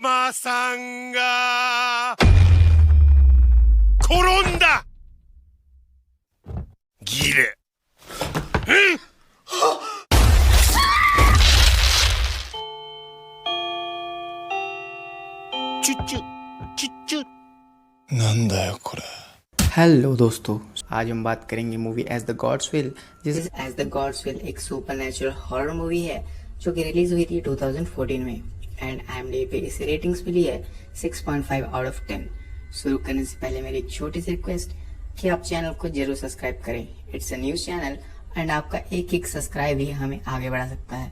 マさんが転んだ。ギレ。チュッチュチュッチュ。なんだよこれ。हेलो दोस्तों, आज हम बात करेंगे movie as the gods will. जिस एज द गॉड्स विल एक सुपरनैचुरल हॉरर मूवी है जो कि रिलीज हुई थी 2014 में एंड IMDb पे इसे रेटिंग्स मिली है 6.5 आउट ऑफ 10। शुरू करने से पहले मेरी एक छोटी सी रिक्वेस्ट कि आप चैनल को जरूर सब्सक्राइब करें। It's a news channel and आपका एक एक सब्सक्राइब ही हमें आगे बढ़ा सकता है।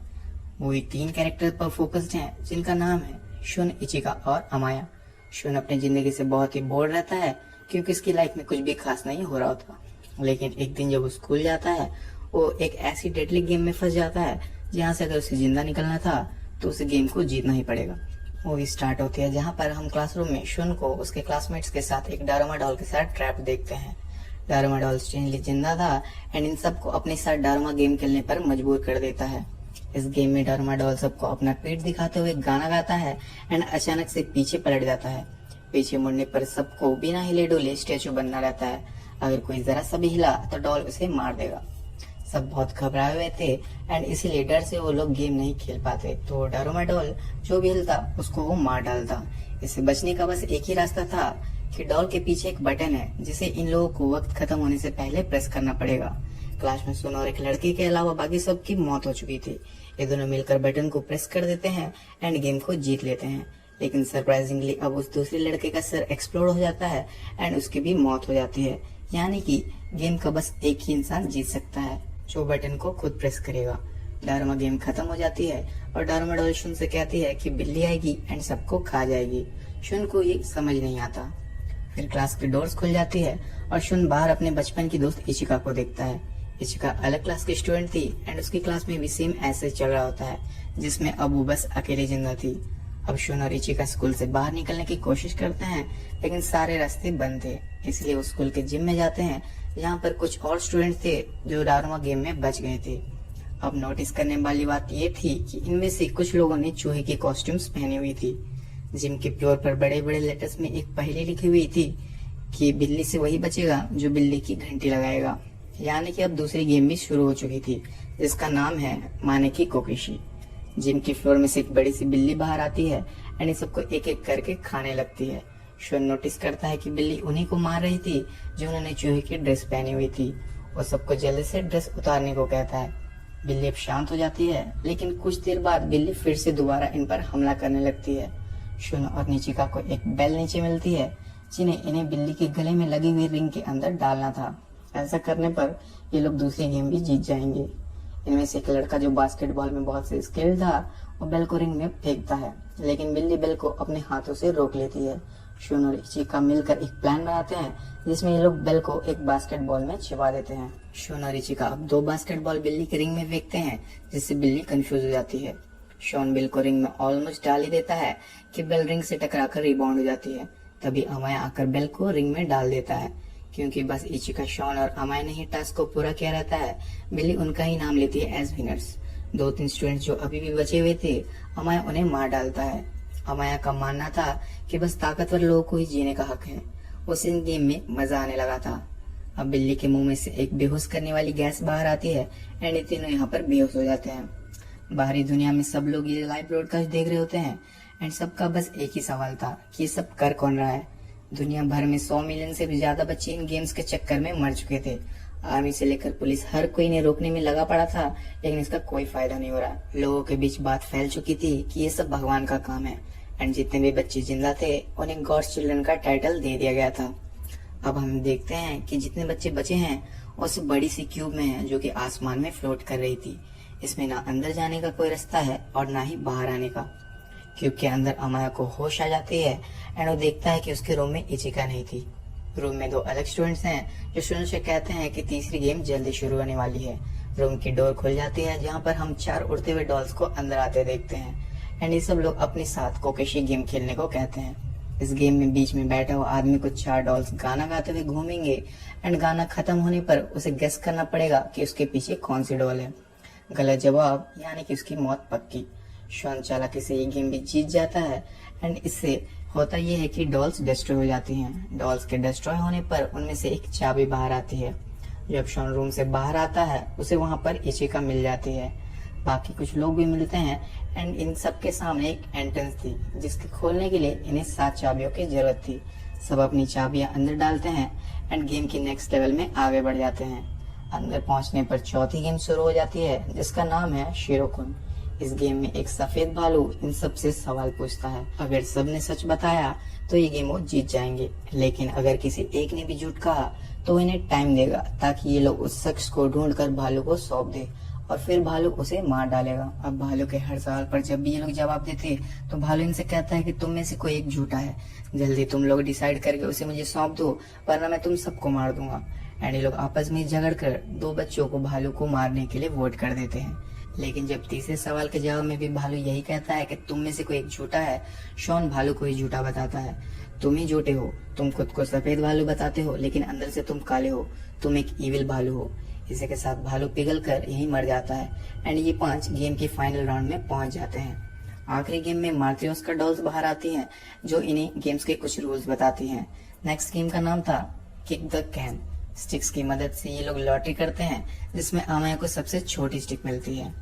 मूवी 3 कैरेक्टर पर फोकस्ड है जिनका नाम है शुन, इचिका और अमाया। शुन अपनी जिंदगी से बहुत ही बोर रहता है क्योंकि उसकी लाइफ में कुछ भी खास नहीं हो रहा होता। लेकिन एक दिन जब वो स्कूल जाता है वो एक ऐसी डेडली गेम में फंस जाता है जहाँ से अगर उसे जिंदा निकलना था तो उसे गेम को जीतना ही पड़ेगा। मूवी स्टार्ट होती है जहाँ पर हम क्लासरूम में शुन को उसके क्लासमेट्स के साथ एक डारोमा डॉल के साथ ट्रैप देखते हैं। डारोमा डॉल स्ट्रेंजली जिंदा था एंड इन सबको अपने साथ डारोमा गेम खेलने पर मजबूर कर देता है। इस गेम में डारोमा डॉल सबको अपना पेट दिखाते हुए गाना गाता है एंड अचानक से पीछे पलट जाता है। पीछे मुड़ने पर सबको बिना हिले डुले स्टेचू बनना रहता है। अगर कोई जरा सा भी हिला तो डॉल उसे मार देगा। सब बहुत घबराए हुए थे एंड इसीलिए डर से वो लोग गेम नहीं खेल पाते। तो डारोमा डॉल जो भी हिलता उसको वो मार डालता। इससे बचने का बस एक ही रास्ता था कि डॉल के पीछे एक बटन है जिसे इन लोगों को वक्त खत्म होने से पहले प्रेस करना पड़ेगा। क्लास में सुन और एक लड़के के अलावा बाकी सबकी मौत हो चुकी थी। ये दोनों मिलकर बटन को प्रेस कर देते हैं एंड गेम को जीत लेते हैं। लेकिन सरप्राइजिंगली अब उस दूसरे लड़के का सर एक्सप्लोड हो जाता है एंड उसकी भी मौत हो जाती है। यानी कि गेम का बस एक ही इंसान जीत सकता है जो बटन को खुद प्रेस करेगा। डारोमा गेम खत्म हो जाती है और डारोमा डॉल शुन से कहती है कि बिल्ली आएगी एंड सबको खा जाएगी। शुन को ये समझ नहीं आता। फिर क्लास की डोर्स खुल जाती है और शुन बाहर अपने बचपन की दोस्त इचिका को देखता है। इचिका अलग क्लास की स्टूडेंट थी एंड उसकी क्लास में भी सेम ऐसे चल रहा होता है जिसमें अब वो बस अकेले जिंदा थी। अब शुन और इचिका स्कूल से बाहर निकलने की कोशिश करते हैं लेकिन सारे रास्ते बंद थे। इसलिए वो स्कूल के जिम में जाते हैं जहाँ पर कुछ और स्टूडेंट्स थे जो डारोमा गेम में बच गए थे। अब नोटिस करने वाली बात ये थी कि इनमें से कुछ लोगों ने चूहे की कॉस्ट्यूम्स पहनी हुई थी। जिम के फ्लोर पर बड़े बड़े लेटर्स में एक पहेली लिखी हुई थी कि बिल्ली से वही बचेगा जो बिल्ली की घंटी लगाएगा। यानी कि अब दूसरी गेम भी शुरू हो चुकी थी जिसका नाम है माने की कोकेशी। जिम की फ्लोर में से एक बड़ी सी बिल्ली बाहर आती है एंड सबको एक एक करके खाने लगती है। शुन नोटिस करता है कि बिल्ली उन्हीं को मार रही थी जो उन्होंने चूहे की ड्रेस पहनी हुई थी। वो सबको जल्दी से ड्रेस उतारने को कहता है। बिल्ली अब शांत हो जाती है लेकिन कुछ देर बाद बिल्ली फिर से दोबारा इन पर हमला करने लगती है। शुन और निचिका को एक बेल नीचे मिलती है जिन्हें इन्हें बिल्ली के गले में लगी हुई रिंग के अंदर डालना था। ऐसा करने पर ये लोग दूसरी गेम भी जीत जाएंगे। इनमें से एक लड़का जो बास्केटबॉल में बहुत से स्किल्ड था वो बेल को रिंग में फेंकता है लेकिन बिल्ली बेल को अपने हाथों से रोक लेती है। शुन और इचिका मिलकर एक प्लान बनाते हैं जिसमें ये लोग बेल को एक बास्केटबॉल में छिपा देते हैं। शुन और इचिका अब 2 बास्केटबॉल बिल्ली के रिंग में फेंकते हैं जिससे बिल्ली कंफ्यूज हो जाती है। शॉन बेल को रिंग में ऑलमोस्ट डाल ही देता है कि बेल रिंग से टकराकर रिबाउंड हो जाती है। तभी अमाया आकर बेल को रिंग में डाल देता है। क्योंकि बस इचिका, शॉन और अमाया ने ही टास्क को पूरा किया रहता है, बिल्ली उनका ही नाम लेती है एज विनर्स। 2-3 स्टूडेंट्स जो अभी भी बचे हुए थे अमाया उन्हें मार डालता है। अमाया का मानना था कि बस ताकतवर लोगों को ही जीने का हक है। उसे इन गेम में मजा आने लगा था। अब बिल्ली के मुंह में से एक बेहोश करने वाली गैस बाहर आती है एंड ये तीनों यहाँ पर बेहोश हो जाते हैं। बाहरी दुनिया में सब लोग ये लाइव ब्रॉडकास्ट देख रहे होते हैं एंड सबका बस एक ही सवाल था कि ये सब कर कौन रहा है। दुनिया भर में 100 मिलियन से भी ज्यादा बच्चे इन गेम्स के चक्कर में मर चुके थे। आर्मी से लेकर पुलिस हर कोई इन्हें रोकने में लगा पड़ा था लेकिन इसका कोई फायदा नहीं हो रहा। लोगों के बीच बात फैल चुकी थी कि ये सब भगवान का काम है एंड जितने भी बच्चे जिंदा थे उन्हें गॉड्स चिल्ड्रन का टाइटल दे दिया गया था। अब हम देखते हैं कि जितने बच्चे बचे हैं उस बड़ी सी क्यूब में है जो कि आसमान में फ्लोट कर रही थी। इसमें ना अंदर जाने का कोई रास्ता है और ना ही बाहर आने का। क्यूब के अंदर अमाया को होश आ जाती है एंड वो देखता है कि उसके रूम में इचिका नहीं थी। रूम में 2 अलग स्टूडेंट्स हैं जो शुन से कहते हैं कि तीसरी गेम जल्दी शुरू होने वाली है। रूम की डोर खुल जाती है जहाँ पर हम 4 उड़ते हुए डॉल्स को अंदर आते देखते हैं एंड ये सब लोग अपने साथ कोकेशी गेम खेलने को कहते हैं। इस गेम में बीच में बैठा हुआ आदमी को 4 डॉल्स गाना गाते हुए घूमेंगे एंड गाना खत्म होने पर उसे गेस करना पड़ेगा कि उसके पीछे कौन सी डॉल है। गलत जवाब यानी कि उसकी मौत पक्की। शॉन चालाकी से ये गेम भी जीत जाता है एंड इससे होता ये है कि डॉल्स डिस्ट्रॉय हो जाती हैं। डॉल्स के डिस्ट्रॉय होने पर उनमें से एक चाबी बाहर आती है। जब शॉन रूम से बाहर आता है उसे वहां पर इचिका मिल जाती है। बाकी कुछ लोग भी मिलते हैं एंड इन सबके सामने एक एंट्रेंस थी जिसके खोलने के लिए इन्हें 7 चाबियों की जरूरत थी। सब अपनी चाबियां अंदर डालते हैं एंड गेम की नेक्स्ट लेवल में आगे बढ़ जाते हैं। अंदर पहुंचने पर चौथी गेम शुरू हो जाती है जिसका नाम है शिरोकुन। इस गेम में एक सफेद भालू इन सब से सवाल पूछता है। अगर सबने सच बताया तो ये गेम वो जीत जाएंगे, लेकिन अगर किसी एक ने भी झूठ कहा तो इन्हें टाइम देगा ताकि ये लोग उस शख्स को ढूंढकर भालू को सौंप दे और फिर भालू उसे मार डालेगा। अब भालू के हर सवाल पर जब भी ये लोग जवाब देते तो भालू इनसे कहता है कि तुम में से कोई एक झूठा है, जल्दी तुम लोग डिसाइड करके उसे मुझे सौंप दो वरना मैं तुम सबको मार दूंगा। एंड ये लोग आपस में झगड़ कर 2 बच्चों को भालू को मारने के लिए वोट कर देते हैं। लेकिन जब तीसरे सवाल के जवाब में भी भालू यही कहता है कि तुम में से कोई एक झूठा है, शॉन भालू को ही झूठा बताता है। तुम ही झूठे हो, तुम खुद को सफेद भालू बताते हो लेकिन अंदर से तुम काले हो, तुम एक इविल भालू हो। इसी के साथ भालू पिघल कर यही मर जाता है एंड ये 5 गेम के फाइनल राउंड में पहुंच जाते हैं। आखिरी गेम में मार्थियोस का डॉल्स बाहर आती हैं जो इन्हें गेम्स के कुछ रूल्स बताती हैं। नेक्स्ट गेम का नाम था किक द कैन। स्टिक्स की मदद से ये लोग लॉटरी करते हैं जिसमें अमाया को सबसे छोटी स्टिक मिलती है।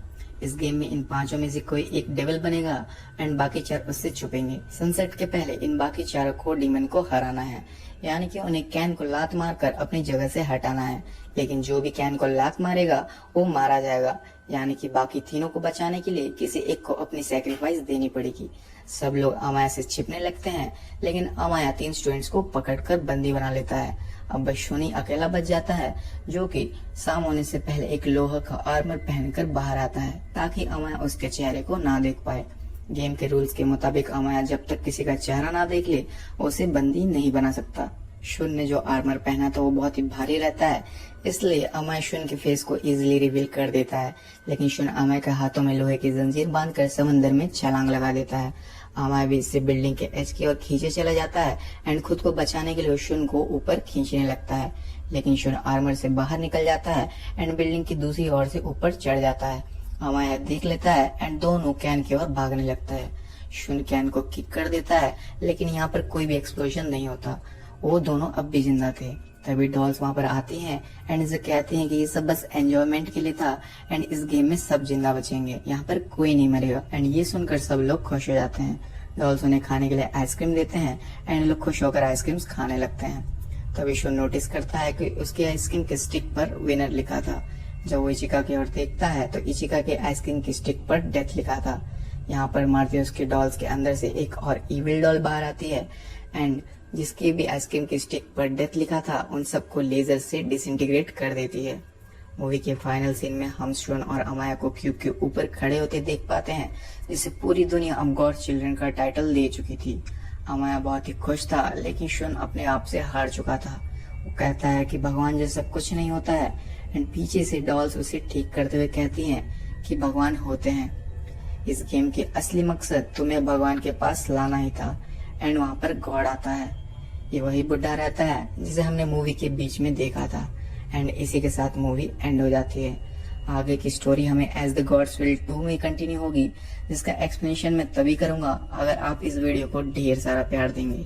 इस गेम में इन 5 में से कोई एक डेविल बनेगा एंड बाकी 4 उससे छुपेंगे। सनसेट के पहले इन बाकी 4 को डीमन को हराना है, यानी कि उन्हें कैन को लात मारकर अपनी जगह से हटाना है। लेकिन जो भी कैन को लात मारेगा वो मारा जाएगा, यानी कि बाकी तीनों को बचाने के लिए किसी एक को अपनी सैक्रिफाइस देनी पड़ेगी। सब लोग अमाया से छिपने लगते हैं लेकिन अमाया 3 स्टूडेंट्स को पकड़कर बंदी बना लेता है। अब बस शोनी अकेला बच जाता है जो कि शाम होने से पहले एक लोहा का आर्मर पहनकर बाहर आता है ताकि अमाया उसके चेहरे को ना देख पाए। गेम के रूल्स के मुताबिक अमाया जब तक किसी का चेहरा ना देख ले उसे बंदी नहीं बना सकता। शुन ने जो आर्मर पहना था वो बहुत ही भारी रहता है, इसलिए अमाया शुन के फेस को इजीली रिवील कर देता है। लेकिन शुन अमाया के हाथों में लोहे की जंजीर बांधकर समंदर में छलांग लगा देता है। अमाया भी इससे बिल्डिंग के एज की ओर खींचे चला जाता है एंड खुद को बचाने के लिए शुन को ऊपर खींचने लगता है। लेकिन शुन आर्मर से बाहर निकल जाता है एंड बिल्डिंग की दूसरी ओर से ऊपर चढ़ जाता है। अमाया देख लेता है एंड दोनों कैन की ओर भागने लगता है। शुन कैन को किक कर देता है लेकिन यहाँ पर कोई भी एक्सप्लोजन नहीं होता, वो दोनों अब भी जिंदा थे। तभी डॉल्स वहां पर आती हैं एंड इसे कहती हैं कि ये सब बस एंजॉयमेंट के लिए था एंड इस गेम में सब जिंदा बचेंगे, यहाँ पर कोई नहीं मरेगा। एंड ये सुनकर सब लोग खुश हो जाते हैं। डॉल्स उन्हें खाने के लिए आइसक्रीम देते हैं एंड लोग खुश होकर आइसक्रीम खाने लगते हैं। तभी शुन नोटिस करता है कि उसके आइसक्रीम के स्टिक पर विनर लिखा था। जब वो इचिका की ओर देखता है तो इचिका के आइसक्रीम की स्टिक पर डेथ लिखा था। यहाँ पर मार्थियोस के डॉल्स के अंदर से एक और इविल डॉल बाहर आती है एंड जिसकी भी आइसक्रीम की स्टिक पर डेथ लिखा था उन सबको लेजर से डिसइंटीग्रेट कर देती है। मूवी के फाइनल सीन में हम शोन और अमाया को क्यूब के ऊपर खड़े होते देख पाते हैं, जिसे पूरी दुनिया अब गॉड चिल्ड्रन का टाइटल ले चुकी थी। अमाया बहुत ही खुश था लेकिन शोन अपने आप से हार चुका था। वो कहता है कि भगवान जैसा कुछ नहीं होता है एंड पीछे से डॉल्स उसे ठीक करते हुए कहती हैं कि भगवान होते हैं। इस गेम के असली मकसद तुम्हें भगवान के पास लाना ही था एंड वहां पर गॉड आता है। ये वही बुढ़ा रहता है जिसे हमने मूवी के बीच में देखा था एंड इसी के साथ मूवी एंड हो जाती है। आगे की स्टोरी हमें एज द गॉड्स विल 2 में कंटिन्यू होगी, जिसका एक्सप्लेनेशन मैं तभी करूंगा अगर आप इस वीडियो को ढेर सारा प्यार देंगे।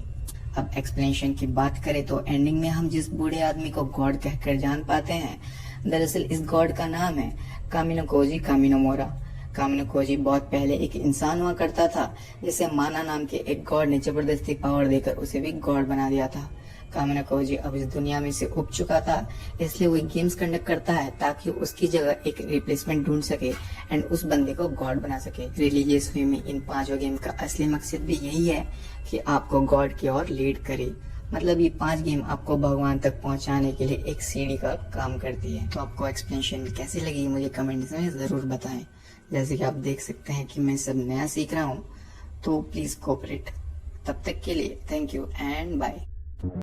अब एक्सप्लेनेशन की बात करें तो एंडिंग में हम जिस बूढ़े आदमी को गॉड कहकर जान पाते हैं, दरअसल इस गॉड का नाम है कामिनो कोजी कामिनोमोरा। कामिनो कोजी बहुत पहले एक इंसान हुआ करता था जिसे माना नाम के एक गॉड ने जबरदस्ती पावर देकर उसे भी गॉड बना दिया था। कामिनो कोजी अब इस दुनिया में से उब चुका था, इसलिए वो गेम्स कंडक्ट करता है ताकि उसकी जगह एक रिप्लेसमेंट ढूंढ सके एंड उस बंदे को गॉड बना सके। रिलीजियस वे में इन 5 गेम का असली मकसद भी यही है कि आपको गॉड की ओर लीड करे। मतलब ये 5 गेम आपको भगवान तक पहुंचाने के लिए एक सीढ़ी का काम करती है। तो आपको एक्सप्लेनेशन कैसी लगी मुझे कमेंट्स में जरूर बताएं। जैसे कि आप देख सकते हैं कि मैं सब नया सीख रहा हूँ, तो प्लीज कोऑपरेट। तब तक के लिए थैंक यू एंड बाय।